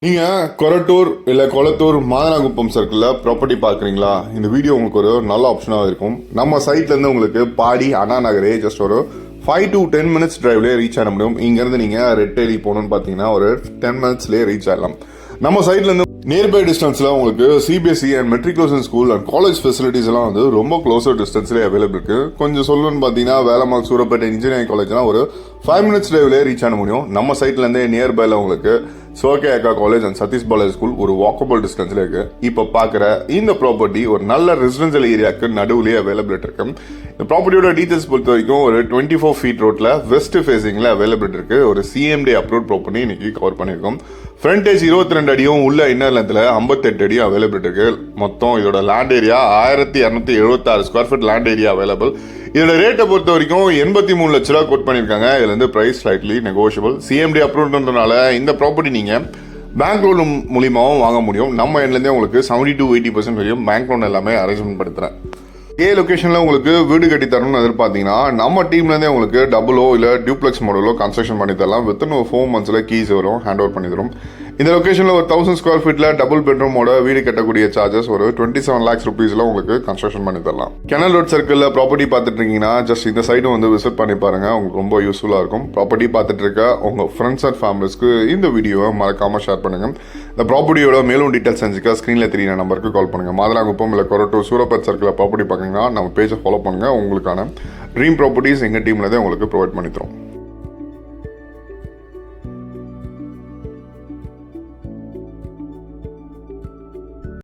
நீங்கள் கொரட்டூர் இல்லை கொளத்தூர் மாதனாகுப்பம் சர்க்கிளில் ப்ராப்பர்ட்டி பார்க்குறீங்களா? இந்த வீடியோ உங்களுக்கு ஒரு நல்ல ஆப்ஷனாக இருக்கும். நம்ம சைட்லேருந்து உங்களுக்கு பாடி அண்ணா நகரே ஜஸ்ட் ஒரு 5 to 10 minutes டிரைவ்லேயே ரீச் ஆக முடியும். இங்கேருந்து நீங்கள் ரெட்டேரி போகணுன்னு பார்த்தீங்கன்னா ஒரு 10 minutesலேயே ரீச் ஆகலாம். நம்ம சைட்லேருந்து நியர்பை டிஸ்டன்ஸில் உங்களுக்கு CBSE and matriculation school and college facilities எல்லாம் வந்து ரொம்ப க்ளோசர் டிஸ்டன்ஸ்லேயே அவைலபிள் இருக்குது. கொஞ்சம் சொல்லணும்னு பார்த்தீங்கன்னா வேலம்மாள் சூரப்பேட்டை இன்ஜினியரிங் காலேஜ்லாம் ஒரு 5 minutes டிரைவ்லேயே ரீச் ஆக முடியும். நம்ம சைட்லேருந்தே நியர்பைல உங்களுக்கு சோகே அக்கா college and Satish Balaji school ஒரு வாக்கபிள் டிஸ்டன்ஸ்ல இருக்கு. இப்போ பார்க்குற இந்த ப்ராப்பர்ட்டி ஒரு நல்ல ரெசிடென்சியல் ஏரியாவுக்கு நடுவுலேயே அவைலபிள் இருக்கு. இந்த ப்ராப்பர்ட்டியோட டீடைல்ஸ் பொறுத்த வரைக்கும் ஒரு 24 feet ரோட்ல வெஸ்ட் ஃபேசிங்ல அவைலபிள் இருக்கு. ஒரு சிஎம்டி அப்ரூவ் ப்ராப்பர்ட்டி இன்னைக்கு கவர் பண்ணியிருக்கோம். ஃப்ரண்டேஜ் 22 அடியும் உள்ள இன்னர் லென்த்ல 58 அடியும் அவைலபிள் இருக்கு. மொத்தம் இதோட land area 1276 square feet land area available. இதோட ரேட்டை பொறுத்த வரைக்கும் 83 லட்ச ரூபா கோட் பண்ணியிருக்காங்க. இதுல இருந்து பிரைஸ் ஸ்லைட்லி நெகோஷியபிள். சிஎம்டி அப்ரூவ்ன்றதுனால இந்த ப்ராப்பர்ட்டி நீங்க பேங்க் லோன் மூலியமாகவும் வாங்க முடியும். நம்ம எண்ட்லேருந்தே உங்களுக்கு 70 to 80% வரையும் பேங்க் லோன் எல்லாமே அரேஞ்ச்மெண்ட் படுத்துறேன். லொகேஷனில் உங்களுக்கு வீடு கட்டி தரணும்னு எதிர்பார்த்தீங்கன்னா நம்ம டீம்லேருந்தே உங்களுக்கு டபுளோ இல்லை டியூப்ளெக்ஸ் மாடலோ கன்ஸ்ட்ரக்ஷன் பண்ணி தரலாம். வித்தின் ஒரு 4 months கீஸ் வரும், ஹேண்ட் ஓவர் பண்ணி தரும். இந்த லொகேஷனில் ஒரு 1000 ஸ்கொயர் ஃபீட்டில் டபுள் பெட்ரூமோட வீடு கட்டக்கூடிய சார்ஜஸ் ஒரு 27 lakhs rupeesல உங்களுக்கு கன்ஸ்ட்ரக்ஷன் பண்ணி தரலாம். கெனல் ரோட் சர்க்கிளில் ப்ராப்பர்ட்டி பார்த்துட்டு இருக்கீங்கன்னா ஜஸ்ட் இந்த சைடும் வந்து விசிட் பண்ணி பாருங்க, உங்களுக்கு ரொம்ப யூஸ்ஃபுல்லாக இருக்கும். ப்ராப்பர்ட்டி பார்த்துட்டு இருக்க உங்கள் ஃப்ரெண்ட்ஸ் அண்ட் ஃபேமிலிஸ்க்கு இந்த வீடியோவை மறக்காமல் ஷேர் பண்ணுங்க. இந்த ப்ராப்பர்ட்டியோட மேலும் டீட்டெயில்ஸ் செஞ்சுக்க ஸ்க்ரீனில் தெரியுற நம்பருக்கு கால் பண்ணுங்க. மாதனாகுப்பம் இல்லை கொரட்டூர் சூரப்பேட் சர்க்கிளில் ப்ராப்பர்ட்டி பார்க்குறீங்கன்னா நம்ம பேஜை ஃபாலோ பண்ணுங்க. உங்களுக்கான ட்ரீம் ப்ராப்பர்ட்டிஸ் எங்கள் டீம்ல தான் உங்களுக்கு ப்ரொவைட் பண்ணி தரோம்.